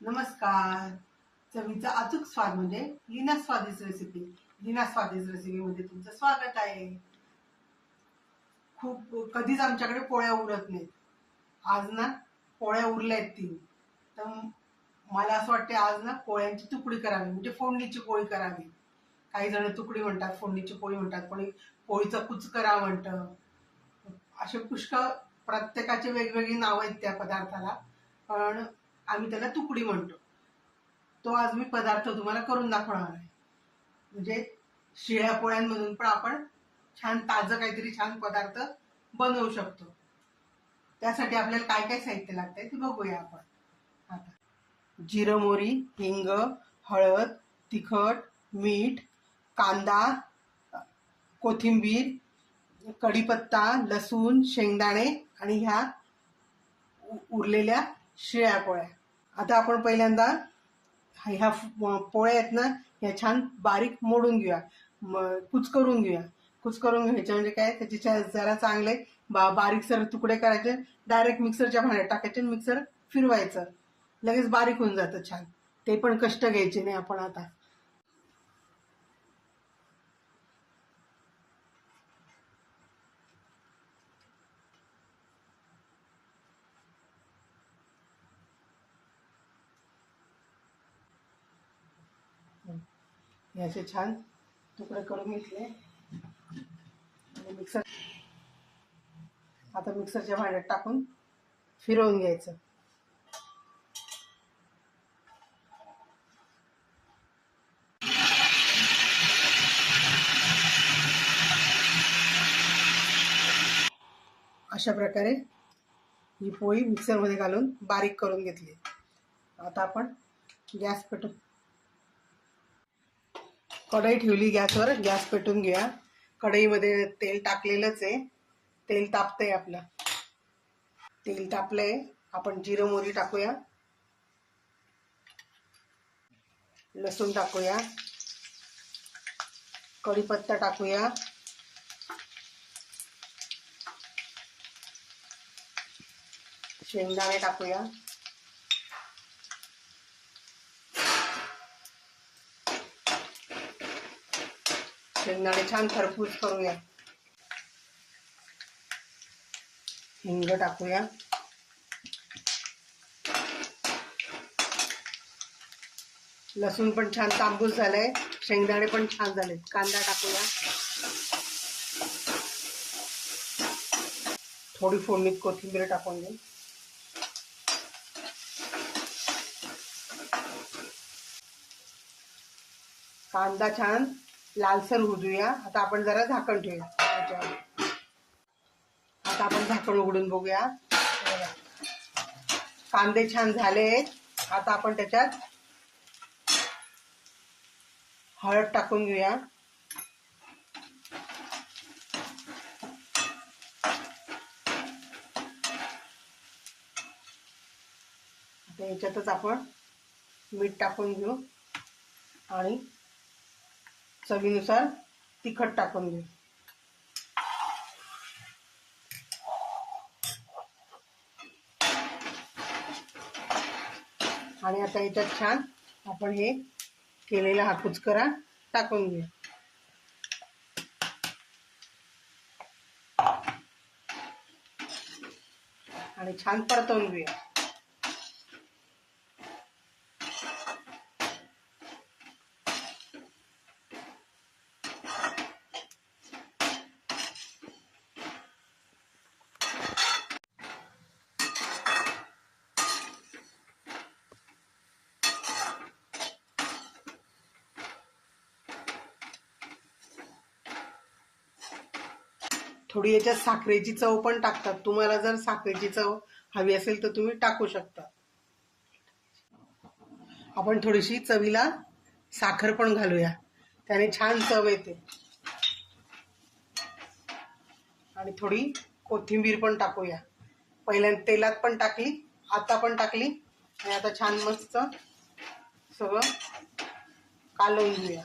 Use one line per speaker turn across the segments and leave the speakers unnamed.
नमस्कार. चवीचा अचूक स्वाद म्हणजे लीना स्वादिष्ट रेसिपी. लीना स्वादिष्ट रेसिपीमध्ये तुमचं स्वागत आहे. खूप कधीच आमच्याकडे पोळ्या उरत नाहीत. आज ना पोळ्या उरल्या आहेत 3. तर मला असं वाटते आज ना पोळ्यांची तुकडी करावी, म्हणजे फोडणीची पोळी करावी. काही जण तुकडी म्हणतात, फोडणीची पोळी म्हणतात, कोणी पोळीचा कुचकरा म्हणतं. असे पुष्कळ प्रत्येकाचे वेगवेगळी नावं आहेत त्या पदार्थाला, पण आम्ही त्याला तुकडी म्हणतो. तो आज मी पदार्थ तुम्हाला करून दाखवणार आहे. म्हणजे शिळ्या पोळ्यांमधून पण आपण छान ताजं काहीतरी छान पदार्थ बनवू शकतो. त्यासाठी आपल्याला काय काय साहित्य लागतंय ते बघूया आपण. आता जिरं, मोहरी, हिंग, हळद, तिखट, मीठ, कांदा, कोथिंबीर, कढीपत्ता, लसूण, शेंगदाणे आणि ह्या उरलेल्या शिळ्या पोळ्या. आता आपण पहिल्यांदा ह्या पोळ्या आहेत ना, ह्या छान बारीक मोडून घेऊया, कुचकरून घेऊया. कुचकरून घ्यायचे म्हणजे काय, त्याचे जरा चांगले बारीकसर तुकडे करायचे, डायरेक्ट मिक्सरच्या भांड्यात टाकायचे, मिक्सर फिरवायचं, लगेच बारीक होऊन जातं छान. ते पण कष्ट घ्यायचे नाही आपण. आता याचे छान तुकडे करून घेतले आणि आता मिक्सरच्या भांड्यात टाकून फिरवून घ्यायचं. अशा प्रकारे ही पोळी मिक्सरमध्ये घालून बारीक करून घेतली. आता आपण गॅस पेटून कढई ठेवली गॅसवर. गॅस पेटून घ्या. कढईमध्ये तेल टाकलेलंच आहे. तेल तापतंय आपलं. तेल तापलंय. आपण जिरं मोहरी टाकूया, लसूण टाकूया, कढीपत्ता टाकूया, शेंगदाणे टाकूया, शेंगदाणे छान खरपूस करूया, हिंग टाकूया, लसूण पण छान तांबूस झालंय, शेंगदाणे पण छान झालेत. कांदा टाकूया, थोडी फोडणीत कोथिंबीर टाकून घेऊ. कांदा छान लालसर होऊ देऊया. आता आपण जरा झाकण ठेवूया. आता आपण झाकण उघडून बघूया. कांदे छान झाले. आता आपण त्याच्यात हळद टाकून घेऊया. आता याच्यातच आपण मीठ टाकून घेऊ आणि चवीनुसार तिखट टाकून घेऊ. आणि आता याच्यात छान आपण हे केलेला हा कुचकरा टाकून घेऊ आणि छान परतवून घेऊया. थोडी याच्यात साखरेची चव पण टाकतात. तुम्हाला जर साखरेची चव हवी असेल तर तुम्ही टाकू शकता. आपण थोडीशी चवीला साखर पण घालूया, त्याने छान चव येते. आणि थोडी कोथिंबीर पण टाकूया. पहिल्यांदा तेलात पण टाकली, आता पण टाकली आणि आता छान मस्त सगळं कालवून घेऊया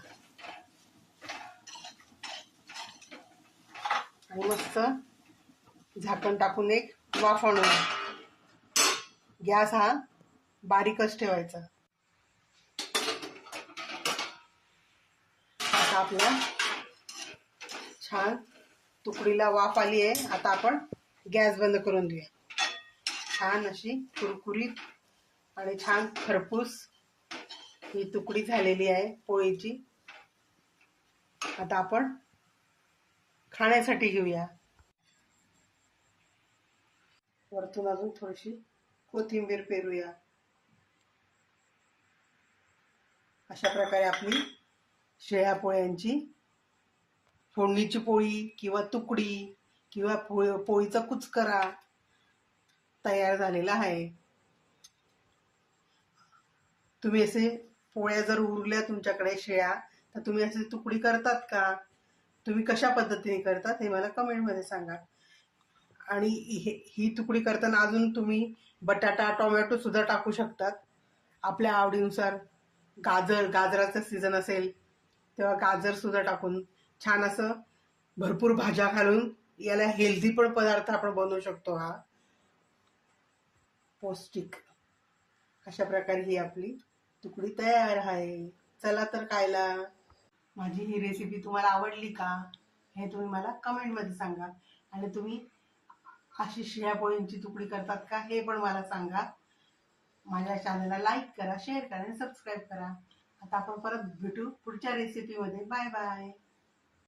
आणि मस्त झाकण टाकून एक वाफ आणूया. गॅस हा बारीकच ठेवायचा. आता आपल्या छान तुकडीला वाफ आली आहे. आता आपण गॅस बंद करून देऊया. छान अशी कुरकुरीत आणि छान खरपूस ही तुकडी झालेली आहे पोळीची. आता आपण खाण्यासाठी घेऊया. वरतून अजून थोडीशी कोथिंबीर पेरूया. अशा प्रकारे आपली शेळ्या पोळ्यांची फोडणीची पोळी किंवा तुकडी किंवा पोळीचा कुचकरा तयार झालेला आहे. तुम्ही असे पोळ्या जर उरल्या तुमच्याकडे शेळ्या, तर तुम्ही असे तुकडी करतात का? तुम्ही कशा पद्धतीने करतात हे मला कमेंटमध्ये सांगा. आणि ही तुकडी करताना अजून तुम्ही बटाटा टोमॅटो सुद्धा टाकू शकतात आपल्या आवडीनुसार. गाजराचा सीझन असेल तेव्हा गाजर सुद्धा टाकून छान असं भरपूर भाज्या घालून याला हेल्दी पण पदार्थ आपण बनवू शकतो. हा पौष्टिक अशा प्रकारे ही आपली तुकडी तयार आहे. चला तर खायला. माझी ही रेसिपी तुम्हाला आवडली का हे तुम्ही मला कमेंटमध्ये सांगा. आणि तुम्ही अशी शेळ्या पोळींची तुकडी करतात का हे पण मला सांगा. माझ्या चॅनलला लाईक करा, शेअर करा आणि सबस्क्राईब करा. आता आपण परत भेटू पुढच्या रेसिपीमध्ये. Bye bye.